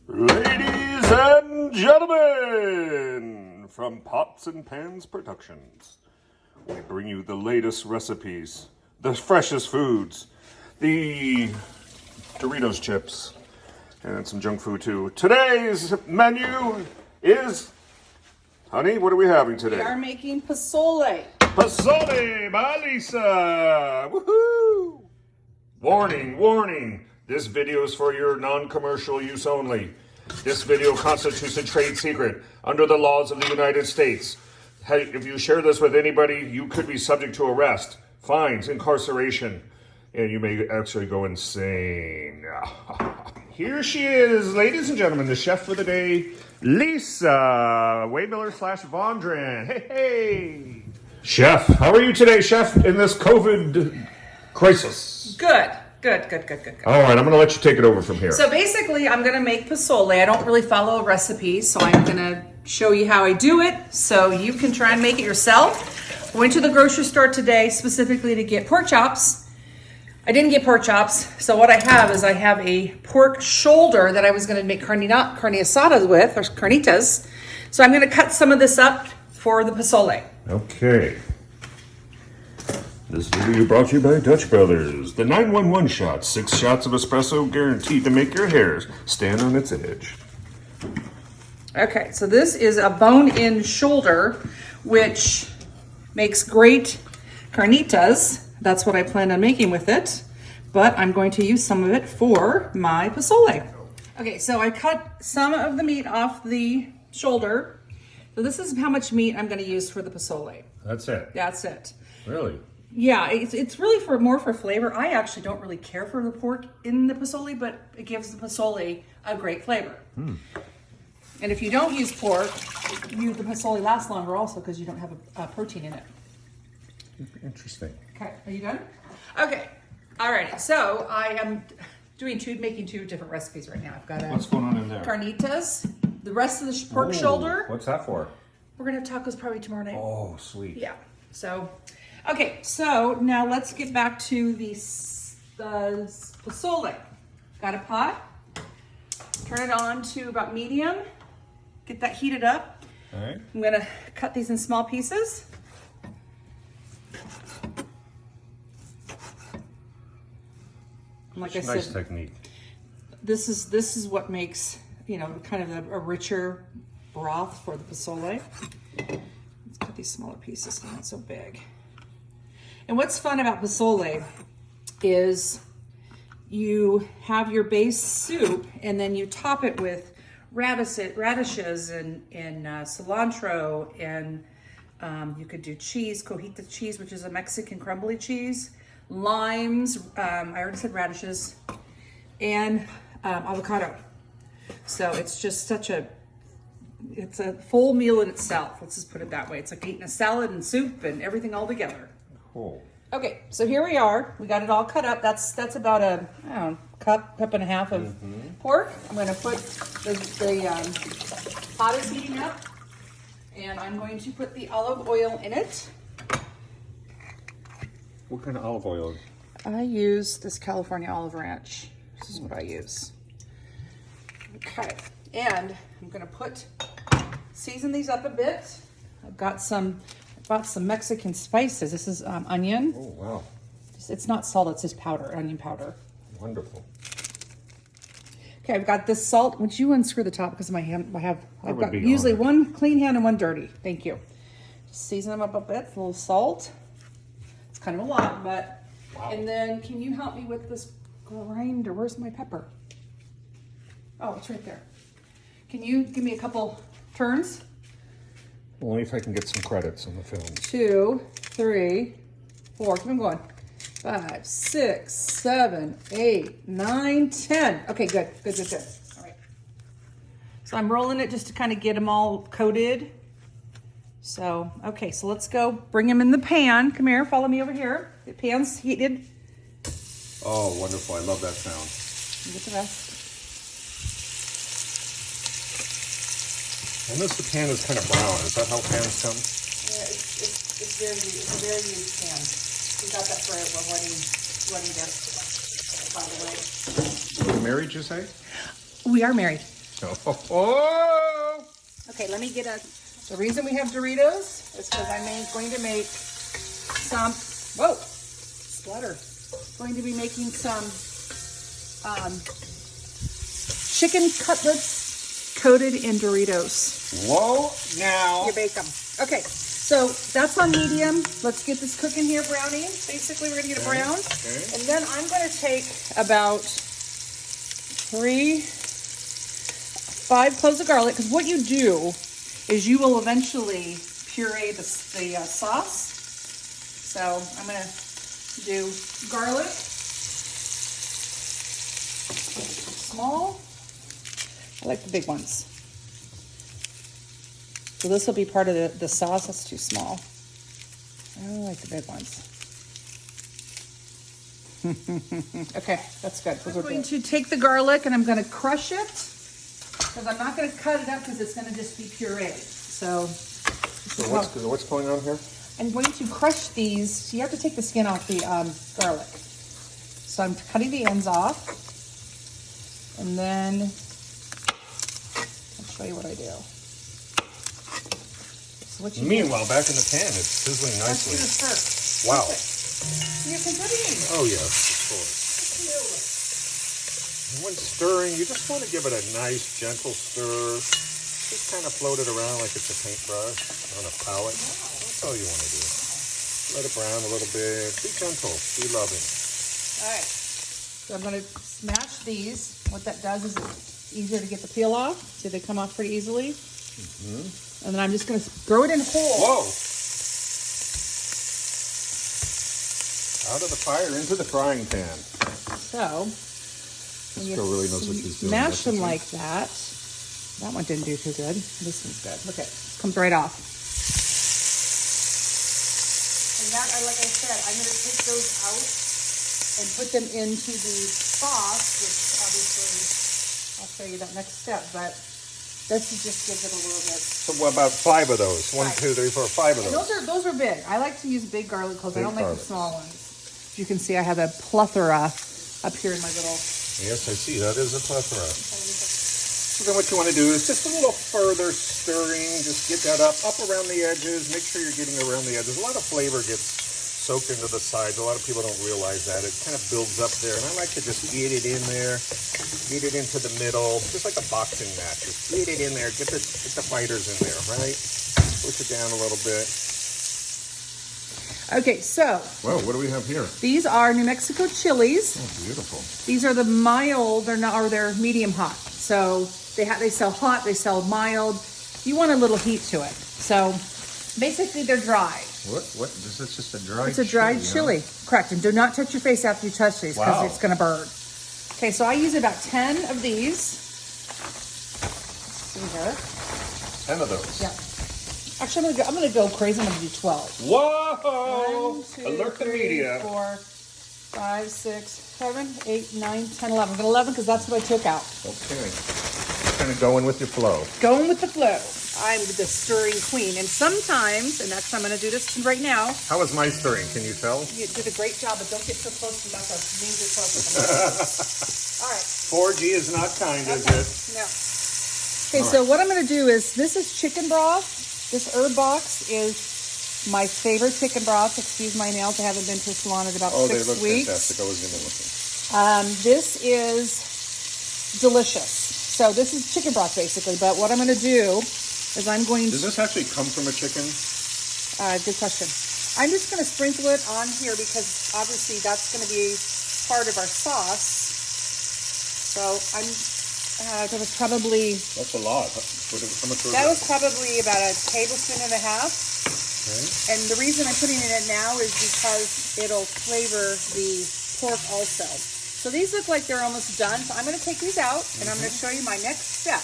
Ladies and gentlemen, from Pots and Pans Productions, we bring you the latest recipes, the freshest foods, the Doritos chips, and some junk food too. Today's menu is, honey, what are we having today? We are making posole. Posole by Lisa! Woohoo! Warning, warning! This video is for your non-commercial use only. This video constitutes a trade secret under the laws of the United States. If you share this with anybody, you could be subject to arrest, fines, incarceration, and you may actually go insane. Here she is, ladies and gentlemen, the chef for the day, Lisa Waymiller / Vondran. Hey, hey! Chef, how are you today, chef, in this COVID crisis? Good. All right, I'm going to let you take it over from here. So basically, I'm going to make posole. I don't really follow a recipe, so I'm going to show you how I do it so you can try and make it yourself. I went to the grocery store today specifically to get pork chops. I didn't get pork chops, so what I have is I have a pork shoulder that I was going to make carne asada with, or carnitas. So I'm going to cut some of this up for the posole. Okay. This video brought to you by Dutch Brothers. The 911 shot. 6 shots of espresso guaranteed to make your hairs stand on its edge. Okay, so this is a bone-in shoulder, which makes great carnitas. That's what I plan on making with it. But I'm going to use some of it for my posole. Okay, so I cut some of the meat off the shoulder. So this is how much meat I'm going to use for the posole. That's it? That's it. Really? Yeah, it's really more for flavor. I actually don't really care for the pork in the posole, but it gives the posole a great flavor. And if you don't use pork, the posole lasts longer also because you don't have a protein in it. Interesting. Okay, are you done? Okay, all right. So I am making two different recipes right now. I've got What's going on in there? carnitas, the rest of the pork shoulder. What's that for? We're gonna have tacos probably tomorrow night. Oh, sweet. Yeah. So, okay. So now let's get back to the posole. Got a pot. Turn it on to about medium. Get that heated up. All right. I'm gonna cut these in small pieces. Like I nice said, technique. this is what makes, kind of a richer broth for the posole. Let's cut these smaller pieces, they're not so big. And what's fun about posole is you have your base soup and then you top it with radishes and cilantro, and you could do cheese, cojita cheese, which is a Mexican crumbly cheese, limes, I already said radishes, and avocado. So it's just it's a full meal in itself. Let's just put it that way. It's like eating a salad and soup and everything all together. Cool. Okay, so here we are. We got it all cut up. That's about a cup and a half of pork. I'm going to put the pot is heating up, and I'm going to put the olive oil in it. What kind of olive oil? I use this California Olive Ranch. This is what I use. Okay, and I'm going to season these up a bit. I bought some Mexican spices. This is onion. Oh, wow. It's not salt, it's just powder, onion powder. Wonderful. Okay, I've got this salt. Would you unscrew the top because of my hand? I've got be usually honored. one clean hand and one dirty. Thank you. Just season them up a bit, a little salt. It's kind of a lot, but. Wow. And then can you help me with this grinder? Where's my pepper? Oh, it's right there. Can you give me a couple turns? Only if I can get some credits on the film. 2, 3, 4. Keep them going. 5, 6, 7, 8, 9, 10. Okay, good. All right. So I'm rolling it just to kind of get them all coated. So, okay, so let's go bring them in the pan. Come here, follow me over here. The pan's heated. Oh, wonderful. I love that sound. Get the rest. I notice the pan is kind of brown. Is that how pans come? Yeah, it's a very used pan. We got that for a wedding gift, by the way. Are you married, you say? We are married. Oh! Okay, let me get the reason we have Doritos is because I'm going to make some, whoa, splatter. Going to be making some chicken cutlets coated in Doritos. Whoa, now. You bake them. Okay, so that's on medium. Let's get this cooking here, brownie. Basically, we're gonna get it brown. Okay. And then I'm gonna take about 5 cloves of garlic, because what you do is you will eventually puree the sauce. So I'm gonna do garlic, small. I like the big ones. So this will be part of the sauce. That's too small. I don't like the big ones. Okay, that's good. I'm going to take the garlic and I'm going to crush it, because I'm not going to cut it up because it's going to just be pureed. So What's going on here? I'm going to crush these. So you have to take the skin off the garlic. So I'm cutting the ends off. And then I'll show you what I do. So what you Meanwhile, back in the pan, it's sizzling Let's do nicely. this first. Wow. You can put it in. Oh, yes, of course. And when stirring, you just want to give it a nice, gentle stir. Just kind of float it around like it's a paintbrush on a palette. That's all you want to do. Let it brown a little bit. Be gentle. Be loving. All right. So I'm going to smash these. What that does is it's easier to get the peel off. See, they come off pretty easily. Mm-hmm. And then I'm just going to throw it in whole. Whoa! Out of the fire into the frying pan. So, when you really knows what she's doing. smash them like that. That one didn't do too good. This one's good. Look at it. Comes right off. And that, like I said, I'm going to take those out and put them into the sauce, which obviously I'll show you that next step, but this just gives it a little bit. So what about 5 of those? 1, 2, 3, 4, 5 of And those. those are big. I like to use big garlic cloves. I don't like the garlic. small ones. As you can see, I have a plethora up here in my little. Yes, I see. That is a plethora. So then what you want to do is just a little further stirring. Just get that up around the edges. Make sure you're getting around the edges. A lot of flavor gets soaked into the sides. A lot of people don't realize that. It kind of builds up there. And I like to just get it in there. Get it into the middle. Just like a boxing match. Just get it in there. Get the fighters in there, right? Push it down a little bit. Okay, so. Whoa, what do we have here? These are New Mexico chilies. Oh, beautiful. These are the mild, they're medium hot. So they sell hot, they sell mild. You want a little heat to it. So basically they're dry. What? This is just a dried It's a dried chili. Correct. And do not touch your face after you touch these, because Wow. it's going to burn. Okay, so I use about 10 of these. See here. 10 of those. Yeah. Actually, I'm gonna go crazy. I'm gonna do 12. Whoa! 1, 2, Alert the 3, media. 4, 5, 6, 7, 8, 9, 10, 11. I'm gonna 11 because that's what I took out. Okay. Kind of going with your flow. Going with the flow. I'm the stirring queen, and sometimes, and that's I'm gonna do this right now. How was my stirring? Can you tell? You did a great job, but don't get so close to that. Means you're close. All right. 4G is not kind, is it? No. Okay, so what I'm gonna do is this is chicken broth. This herb box is my favorite chicken broth. Excuse my nails. I haven't been to a salon in about 6 they look weeks. fantastic. I was going to look. This is delicious. So this is chicken broth basically. But what I'm going to do is I'm going to. Does this actually come from a chicken? Good question. I'm just going to sprinkle it on here because obviously that's going to be part of our sauce. So that was probably. That's a lot. How much was That was probably about a tablespoon and a half. Okay. And the reason I'm putting it in now is because it'll flavor the pork also. So these look like they're almost done. So I'm going to take these out and I'm going to show you my next step.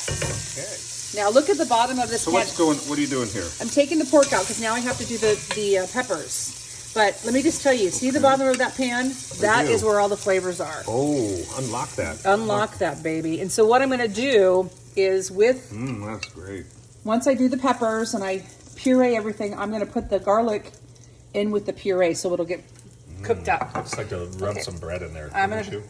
Okay. Now look at the bottom of this So pan. what are you doing here? I'm taking the pork out because now I have to do the peppers. But let me just tell you, see the bottom of that pan? That is where all the flavors are. Oh, unlock that. Unlock that, baby. And so what I'm going to do is That's great. once I do the peppers and I puree everything, I'm going to put the garlic in with the puree so it'll get cooked up. It's like to rub some bread in there. I'm gonna-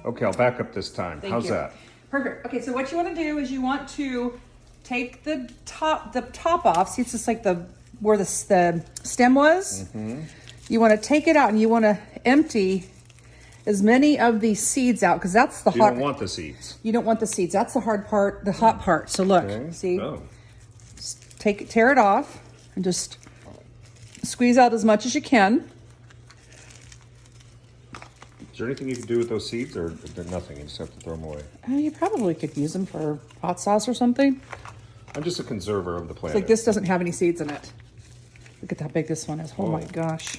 Okay, I'll back up this time. Thank How's you. that? Perfect. Okay, so what you want to do is you want to take the top off. See, it's just like where the stem was. You want to take it out and you want to empty as many of these seeds out because that's the hard. You don't want the seeds. You don't want the seeds. That's the hard part, the hot part. So look, see, tear it off and just squeeze out as much as you can. Is there anything you can do with those seeds, or nothing? You just have to throw them away. You probably could use them for hot sauce or something. I'm just a conserver of the planet. It's like this doesn't have any seeds in it. Look at how big this one is. Oh my gosh.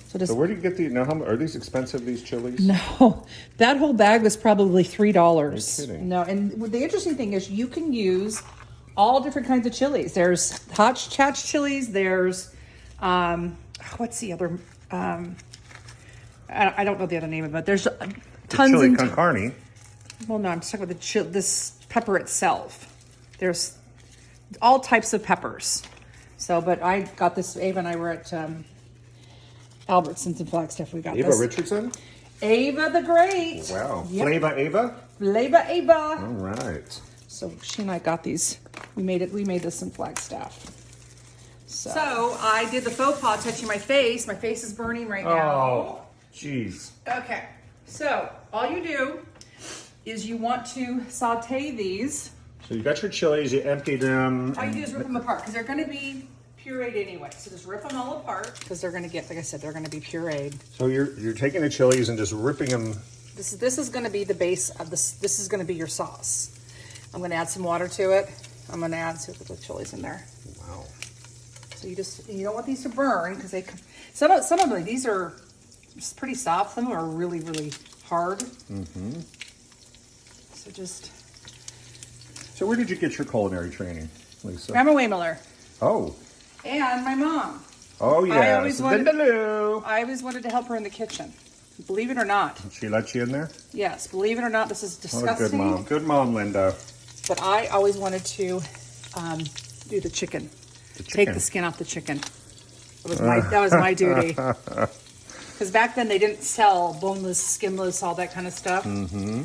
So where do you get these? Now, are these expensive, these chilies? No, that whole bag was probably $3. Are you kidding? No, and the interesting thing is you can use all different kinds of chilies. There's hot chatch chilies. There's, what's the other, I don't know the other name of it. There's tons chili and con carne. Well, no, I'm just talking about this pepper itself. There's all types of peppers. So, but I got this, Ava and I were at Albertsons in Flagstaff. We got Ava this. Richardson? Ava the Great. Wow. Yep. Flava Ava? Flava Ava. All right. So she and I got these. We made this in Flagstaff. So I did the faux pas touching my face. My face is burning right now. Oh, jeez. Okay. So all you do is you want to saute these. So you got your chilies, you emptied them. All you do is rip them apart because they're going to be pureed anyway. So just rip them all apart because they're going to get, like I said, they're going to be pureed. So you're taking the chilies and just ripping them. This is going to be the base of this. This is going to be your sauce. I'm going to add some water to it. I'm going to add the chilies in there. Wow. So you don't want these to burn because some of them, these are pretty soft. Some of them are really, really hard. Mm-hmm. So where did you get your culinary training, Lisa? Grandma Waymiller. Oh. And my mom. Oh, yeah. I always wanted Vindaloo. to help her in the kitchen. Believe it or not. She let you in there? Yes, believe it or not, this is disgusting. Oh, good mom. Good mom, Linda. But I always wanted to do the chicken. Take the skin off the chicken. That was my duty. Because back then they didn't sell boneless, skinless, all that kind of stuff. Mm-hmm.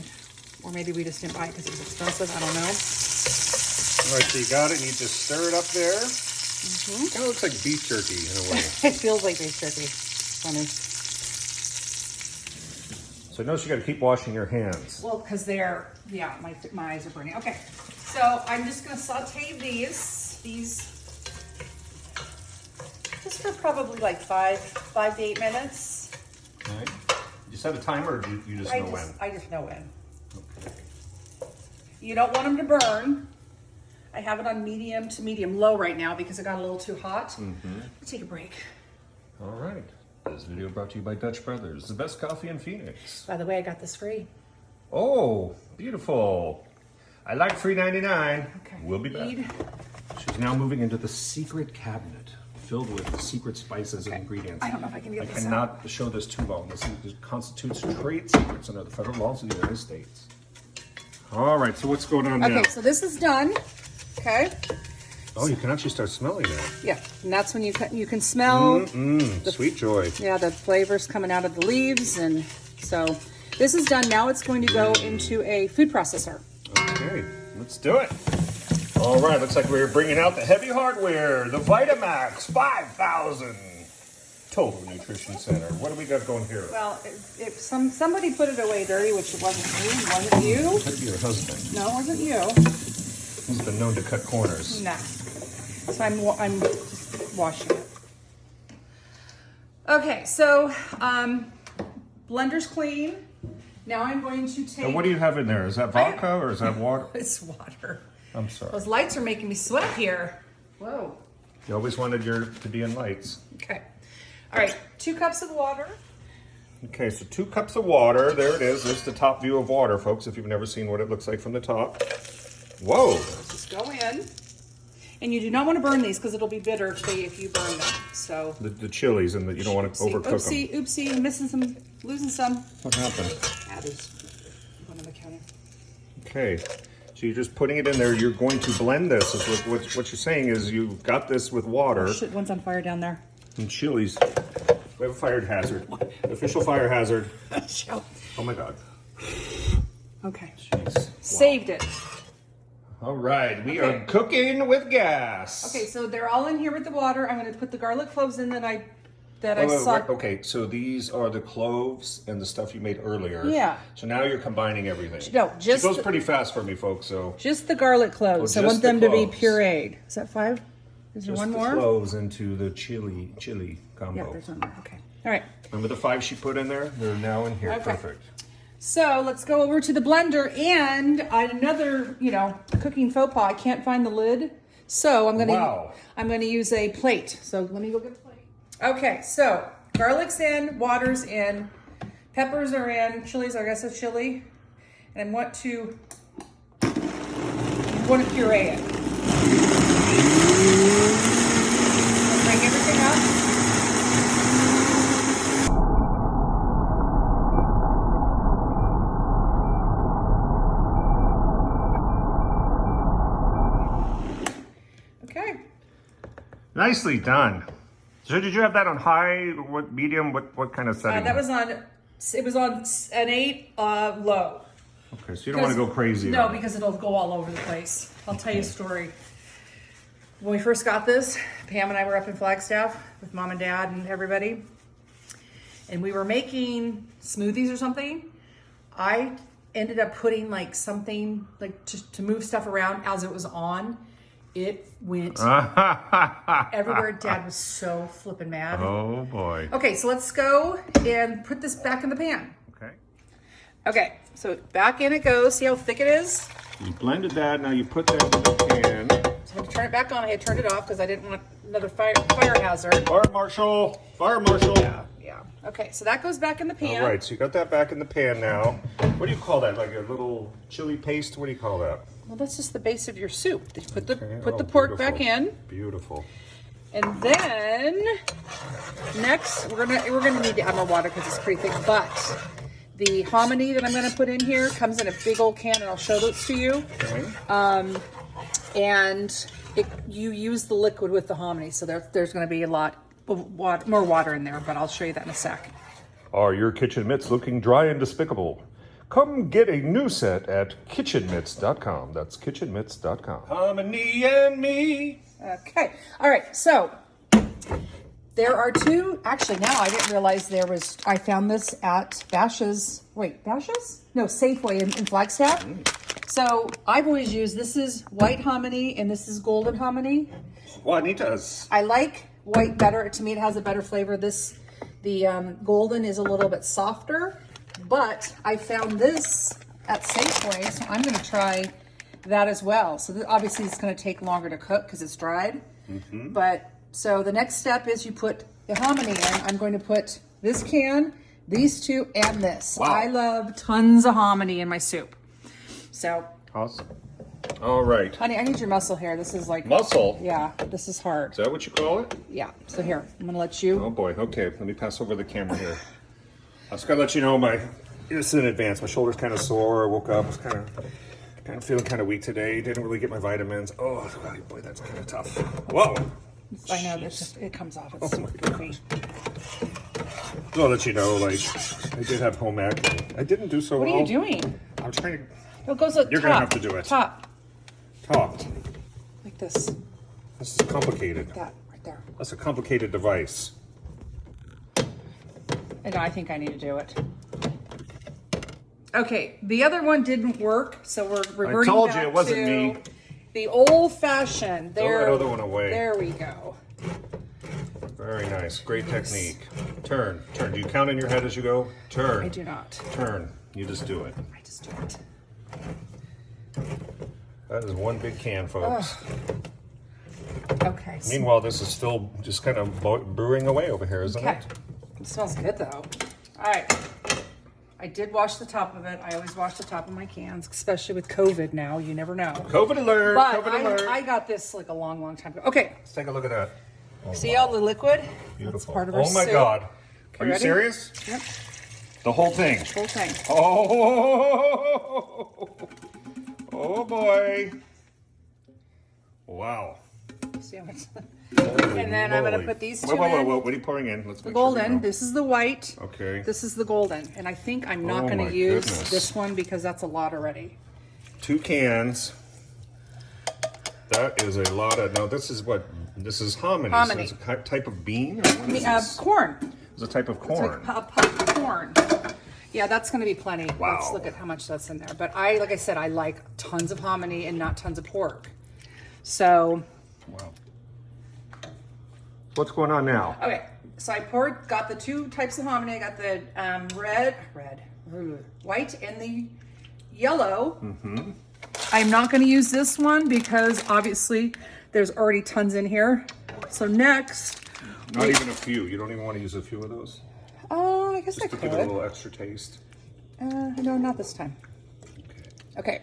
Or maybe we just didn't buy it because it was expensive. I don't know. All right, so you got it, and you just stir it up there. Mm-hmm. Kind of looks like beef jerky in a way. It feels like beef jerky. Funny. So notice you got to keep washing your hands. Well, because my eyes are burning. Okay, so I'm just going to saute these just for probably like 5 to 8 minutes. All right. You set a timer, or you just know when? I just know when. Okay. You don't want them to burn. I have it on medium to medium low right now because it got a little too hot. Mm-hmm. Let's take a break. All right. This video brought to you by Dutch Brothers, the best coffee in Phoenix. By the way, I got this free. Oh, beautiful. I like $3.99. Okay. We'll be back. She's now moving into the secret cabinet filled with secret spices and ingredients. I don't know if I can get this out. I cannot show this too long. This constitutes trade secrets under the federal laws of the United States. All right, so what's going on now? Okay, so this is done. Okay. Oh, you can actually start smelling that. Yeah, and that's when you can smell sweet joy. Yeah, the flavors coming out of the leaves, and so this is done. Now it's going to go into a food processor. Okay, let's do it. All right, looks like we're bringing out the heavy hardware, the Vitamax 5000 Total Nutrition Center. What do we got going here? Well, if somebody put it away dirty, which it wasn't you. Could be your husband. No, it wasn't you. He's been known to cut corners. No. So I'm just washing it. Okay, so blender's clean. Now I'm going to take. And what do you have in there? Is that vodka or is that water? It's water. I'm sorry. Those lights are making me sweat here. Whoa. You always wanted to be in lights. Okay. All right, 2 cups of water. Okay, so 2 cups of water. There it is. There's the top view of water, folks, if you've never seen what it looks like from the top. Whoa. Just go in. And you do not want to burn these because it'll be bitter if you burn them. So the chilies, and you don't want to overcook them. Oopsie, I'm missing some, losing some. What happened? There's one on the counter. Okay, so you're just putting it in there. You're going to blend this. What you're saying is you've got this with water. Oh, shit, one's on fire down there. And chilies. We have a fire hazard. Official fire hazard. Oh my God. Okay. Jeez. Saved it. All right, we Okay. are cooking with gas. Okay, so they're all in here with the water. I'm going to put the garlic cloves in that I Wait, saw. wait, okay, so these are the cloves and the stuff you made earlier. Yeah. So now you're combining everything. No, just She goes the- pretty fast for me, folks. So Just the garlic cloves. Oh, I want just the them to be cloves. pureed. Is that 5? Is there just one the more? cloves into the chili combo. Yeah, there's one more. Okay. All right. Remember the 5 she put in there? They're now in here. Okay. Perfect. So let's go over to the blender and another, cooking faux pas. I can't find the lid, so I'm gonna use a plate. So let me go get a plate. Okay, so garlic's in, water's in, peppers are in, chilies. I guess it's chili, and I want to puree it. Bring everything up. Okay. Nicely done. So did you have that on high, what medium, what kind of setting? That was on. It was on an 8 low. Okay, so you don't want to go crazy. No, on it. because it'll go all over the place. I'll tell you a story. When we first got this, Pam and I were up in Flagstaff with Mom and Dad and everybody, and we were making smoothies or something. I ended up putting like something like to move stuff around as it was on. It went everywhere. Dad was so flippin' mad. Oh boy. Okay, so let's go and put this back in the pan. Okay. Okay, so back in it goes. See how thick it is? You blended that, now you put that in the pan. So I had to turn it back on. I had turned it off because I didn't want another fire hazard. Fire marshal! Fire marshal! Yeah. Okay, so that goes back in the pan. All right, so you got that back in the pan now. What do you call that? Like a little chili paste? What do you call that? Well, that's just the base of your soup. You put the Okay. put Oh, the pork beautiful. back in, Beautiful. and then next we're gonna need to add more water because it's pretty thick. But the hominy that I'm gonna put in here comes in a big old can, and I'll show those to you. Okay. And you use the liquid with the hominy, so there's going to be a lot of more water in there. But I'll show you that in a sec. Are your kitchen mitts looking dry and despicable? Come get a new set at kitchenmitts.com. That's kitchenmitts.com. Hominy and me. Okay. All right. So there are two. Actually, now I didn't realize there was. I found this at Bash's. Wait, Bash's? No, Safeway in Flagstaff. So I've always used. This is white hominy and this is golden hominy. Juanitas. I like white better. To me, it has a better flavor. The golden is a little bit softer, but I found this at Safeway, so I'm going to try that as well. So obviously it's going to take longer to cook because it's dried. Mm-hmm. But so the next step is you put the hominy in. I'm going to put this can, these two, and this. Wow. I love tons of hominy in my soup. So, Awesome. All right. honey, I need your muscle here. This is like Muscle. Yeah, this is hard. Is that what you call it? Yeah. So here, I'm going to let you. Oh boy. Okay. Let me pass over the camera here. I was gonna let you know this is in advance. My shoulder's kind of sore. I woke up. I was kind of feeling kind of weak today. Didn't really get my vitamins. Oh boy, that's kind of tough. Whoa. I know it comes off. It's Oh my super goofy. I'll let you know. Like I did have home ec. I didn't do so What well. are you doing? I'm trying to It goes up You're top. gonna have to do it. Top, talk. like this. This is complicated. That right there. That's a complicated device. And I think I need to do it. Okay, the other one didn't work, so we're reverting told you back it wasn't to me. the old-fashioned. Throw that other one away. There we go. Very nice. Great technique. Turn. Do you count in your head as you go? Turn. I do not. Turn. You just do it. I just do it. That is one big can, folks. Okay. so- Meanwhile, this is still just kind of brewing away over here, isn't Okay. it? It smells good though. All right. I did wash the top of it. I always wash the top of my cans, especially with COVID now. You never know. COVID alert! But COVID alert! I got this like a long time ago. Okay. Let's take a look at that. See all the liquid? Beautiful. That's part of our Oh my soup. God! Okay, Are you ready? serious? Yep. The whole thing. Whole thing. Oh! Oh boy! Wow. See how much? Holy And then I'm gonna moly. put these Whoa, two whoa, whoa, in. whoa! What are you pouring in? Let's The make sure we golden. know. This is the white. Okay. This is the golden. And I think I'm not Oh going my to use goodness. this one because that's a lot already. 2 cans. That is a lot of. No, this is what. This is hominy. Hominy. So it's a type of bean. Or what is this? Corn. It's a type of corn. It's like a puffed corn. Yeah, that's going to be plenty. Wow. Let's look at how much that's in there. But like I said, I like tons of hominy and not tons of pork. So. Wow. What's going on now? Okay, so I got the 2 types of hominy. I got the white and the yellow. Mm-hmm. I'm not going to use this one because obviously there's already tons in here. So next. Not even a few. You don't even want to use a few of those? Oh, I guess I Just to could. give it a little extra taste. No, not this time. Okay.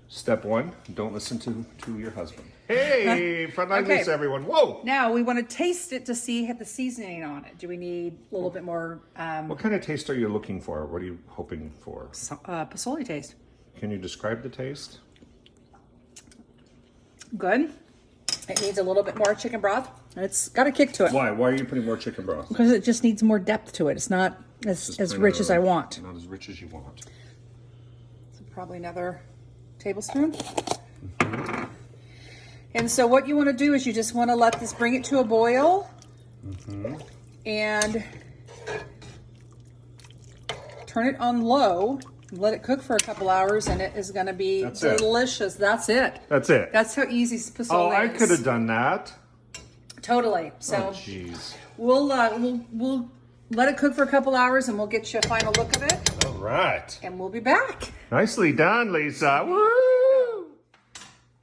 Step 1, don't listen to your husband. Hey, Frontline Okay. Lisee, everyone. Whoa! Now we want to taste it to see the seasoning on it. Do we need a little bit more What kind of taste are you looking for? What are you hoping for? posole taste? Can you describe the taste? Good. It needs a little bit more chicken broth. It's got a kick to it. Why? Why are you putting more chicken broth? Because it just needs more depth to it. It's not as rich as I want. Not as rich as you want. So probably another tablespoon. And so what you want to do is you just want to bring it to a boil. And turn it on low. Let it cook for a couple hours, and it is going to be delicious. That's it. That's it. That's how easy posole Oh, I is. could have done that. Totally. So jeez. we'll let it cook for a couple hours, and we'll get you a final look of it. All right. And we'll be back. Nicely done, Lisa. Woo!